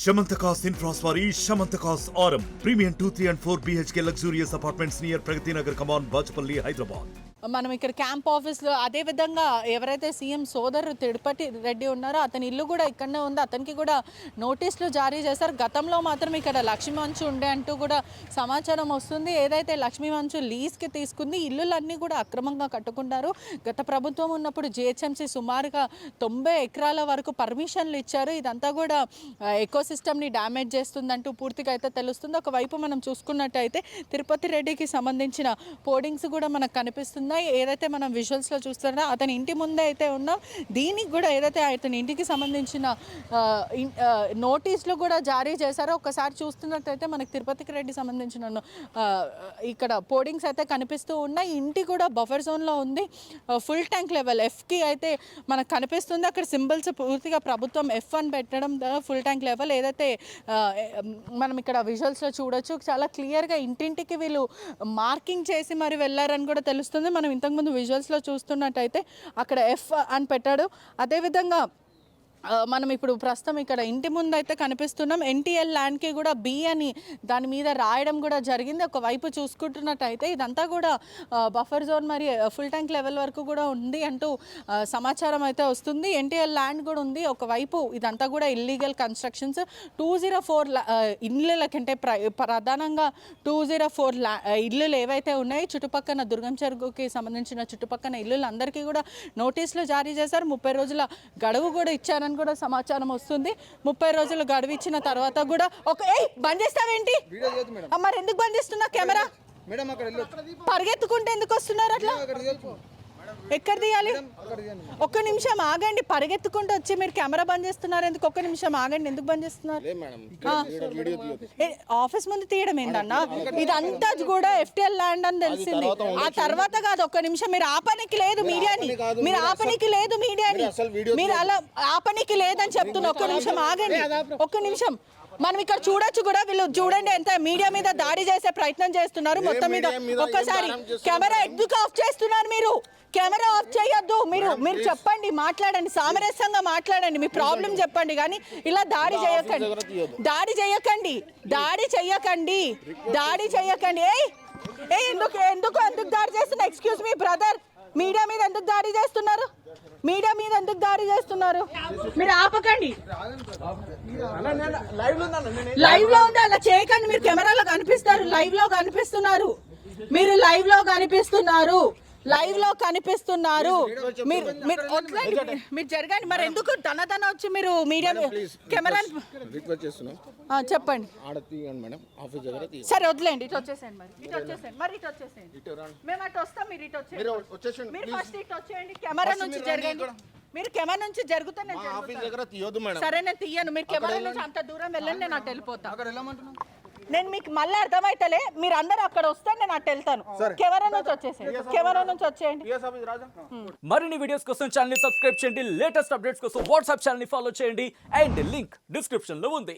Shamantakas Infraswari, Shamantakas Aurum. Premium 2, 3 and 4 BHK luxurious apartments near Pragati Nagar, Kaman, Bachapalli, Hyderabad. మనం ఇక్కడ camp ఆఫీస్లో అదే విధంగా ఎవరైతే సీఎం సోదరు తిరుపతి రెడ్డి ఉన్నారో అతని ఇల్లు కూడా ఇక్కడనే ఉంది. అతనికి కూడా నోటీసులు జారీ చేశారు. గతంలో మాత్రం ఇక్కడ లక్ష్మీ మంచు ఉండే అంటూ కూడా సమాచారం వస్తుంది. ఏదైతే లక్ష్మీ మంచు లీజ్కి తీసుకుంది, ఇల్లులన్నీ కూడా అక్రమంగా కట్టుకున్నారు. గత ప్రభుత్వం ఉన్నప్పుడు జిహెచ్ఎంసీ సుమారుగా 90 ఎకరాల వరకు పర్మిషన్లు ఇచ్చారు. ఇదంతా కూడా ఎకోసిస్టమ్ని డ్యామేజ్ చేస్తుందంటూ పూర్తిగా అయితే తెలుస్తుంది. ఒకవైపు మనం చూసుకున్నట్టయితే తిరుపతి రెడ్డికి సంబంధించిన పోర్డింగ్స్ కూడా మనకు కనిపిస్తుంది. ఏదైతే మనం విజువల్స్లో చూస్తున్నారో అతని ఇంటి ముందే అయితే ఉన్నాం. దీనికి కూడా ఏదైతే అతని ఇంటికి సంబంధించిన నోటీసులు కూడా జారీ చేశారో ఒకసారి చూస్తున్నట్టయితే మనకి తిరుపతికి రెడ్డి సంబంధించిన ఇక్కడ పోర్డింగ్స్ అయితే కనిపిస్తూ ఉన్నాయి. ఇంటి కూడా బఫర్ జోన్లో ఉంది. ఫుల్ ట్యాంక్ లెవెల్ ఎఫ్కి అయితే మనకు కనిపిస్తుంది. అక్కడ సింబల్స్ పూర్తిగా ప్రభుత్వం F1 పెట్టడం ఫుల్ ట్యాంక్ లెవెల్ ఏదైతే మనం ఇక్కడ విజువల్స్లో చూడొచ్చు. చాలా క్లియర్గా ఇంటింటికి వీళ్ళు మార్కింగ్ చేసి మరి వెళ్ళారని కూడా తెలుస్తుంది. మనం ఇంతకుముందు విజువల్స్లో చూస్తున్నట్టయితే అక్కడ F అని పెట్టాడు. అదేవిధంగా మనం ఇప్పుడు ప్రస్తుతం ఇక్కడ ఇంటి ముందు అయితే కనిపిస్తున్నాం. ఎన్టీఎల్ ల్యాండ్కి కూడా B అని దాని మీద రాయడం కూడా జరిగింది. ఒకవైపు చూసుకుంటున్నట్టయితే ఇదంతా కూడా బఫర్ జోన్ మరి ఫుల్ ట్యాంక్ లెవెల్ వరకు కూడా ఉంది అంటూ సమాచారం అయితే వస్తుంది. ఎన్టీఎల్ ల్యాండ్ కూడా ఉంది. ఒకవైపు ఇదంతా కూడా ఇల్లీగల్ కన్స్ట్రక్షన్స్ 204 ఇళ్ళకంటే ప్రధానంగా 204 ఇల్లులు ఏవైతే ఉన్నాయి చుట్టుపక్కల దుర్గం చెరువుకి సంబంధించిన చుట్టుపక్కల ఇల్లులందరికీ కూడా నోటీసులు జారీ చేశారు. 30 రోజుల గడువు కూడా ఇచ్చారని కూడా సమాచారం వస్తుంది. 30 రోజులు గడువు ఇచ్చిన తర్వాత కూడా బంద్ చేస్తావేంటి? మరి ఎందుకు బంద్ చేస్తున్నా కెమెరా? పరిగెత్తుకుంటే ఎందుకు వస్తున్నారు అట్లా? ఎక్కడ తీయాలి? ఒక్క నిమిషం ఆగండి. పరిగెత్తుకుంటూ వచ్చి మీరు కెమెరా బంద్ చేస్తున్నారు ఎందుకు? ఒక్క నిమిషం ఆగండి. ఎందుకు బంద్ చేస్తున్నారు? ఆఫీస్ ముందు తీయడం ఏంటన్నా? ఇదంతా కూడా FTL ల్యాండ్ అని తెలిసింది. ఆ తర్వాత కాదు, ఒక్క నిమిషం మీరు ఆపనికి లేదు మీడియాని. మీరు ఆపనికి లేదు మీడియాని. మీరు అలా ఆపనికి లేదని చెప్తున్నా. ఒక్క నిమిషం ఆగండి. ఒక్క నిమిషం. మనం ఇక్కడ చూడొచ్చు కూడా. వీళ్ళు చూడండి ఎంత మీడియా మీద దాడి చేసే ప్రయత్నం చేస్తున్నారు. మొత్తం మీద ఒక్కసారి కెమెరా ఎందుకు ఆఫ్ చేస్తున్నారు? మీరు కెమెరా ఆఫ్ చేయొద్దు. మీరు చెప్పండి, మాట్లాడండి, సామరస్యంగా మాట్లాడండి, మీ ప్రాబ్లం చెప్పండి. కానీ ఇలా దాడి చేయకండి. దాడి చేయకండి. దాడి చేయకండి. దాడి చేయకండి. ఎందుకు ఎందుకు ఎందుకు దాడి చేస్తున్నారు? ఎక్స్క్యూజ్ మీ బ్రదర్, మీడియా మీద ఎందుకు దాడి చేస్తున్నారు? మీడియా మీద ఎందుకు దాడి చేస్తున్నారు? మీరు ఆపకండి. లైవ్ లో ఉంది, అలా చేయకండి. మీరు కెమెరాలో కనిపిస్తారు, లైవ్ లో కనిపిస్తున్నారు. మీరు లైవ్ లో కనిపిస్తున్నారు. లైవ్ లో కనిపిస్తున్నారు. మీరు జరగండి. మరి ఎందుకు తన వచ్చి మీరు మీడియా కెమెరా చెప్పండి. సరే వదిలేండి. ఇటు వచ్చేసేయండి. మరి ఇటు వచ్చేసేయండి. మేము అటు వస్తాం, మీరు ఇటు వచ్చేయండి. మీరు ఫస్ట్ ఇటు వచ్చేయండి. కెమెరా నుంచి జరగండి. మీరు కెమెరా నుంచి జరుగుతా సరే నేను తీయను. మీరు కెమెరా నుంచి అంత దూరం వెళ్ళండి, నేను అటు వెళ్ళిపోతాను. నేను మీకు మళ్ళీ అర్థమైతలే. మీరు అందరూ అక్కడ వస్తే నేను అటు వెళ్తాను. కెమెరా నుంచి వచ్చేసేయండి. కెమెరా నుంచి వచ్చేయండి. మరిన్ని వీడియోస్ కోసం ఛానల్ ని సబ్స్క్రైబ్ చేయండి. లేటెస్ట్ అప్డేట్స్ కోసం వాట్సాప్ ఛానల్ ని ఫాలో చేయండి. అండ్ లింక్ డిస్క్రిప్షన్ లో ఉంది.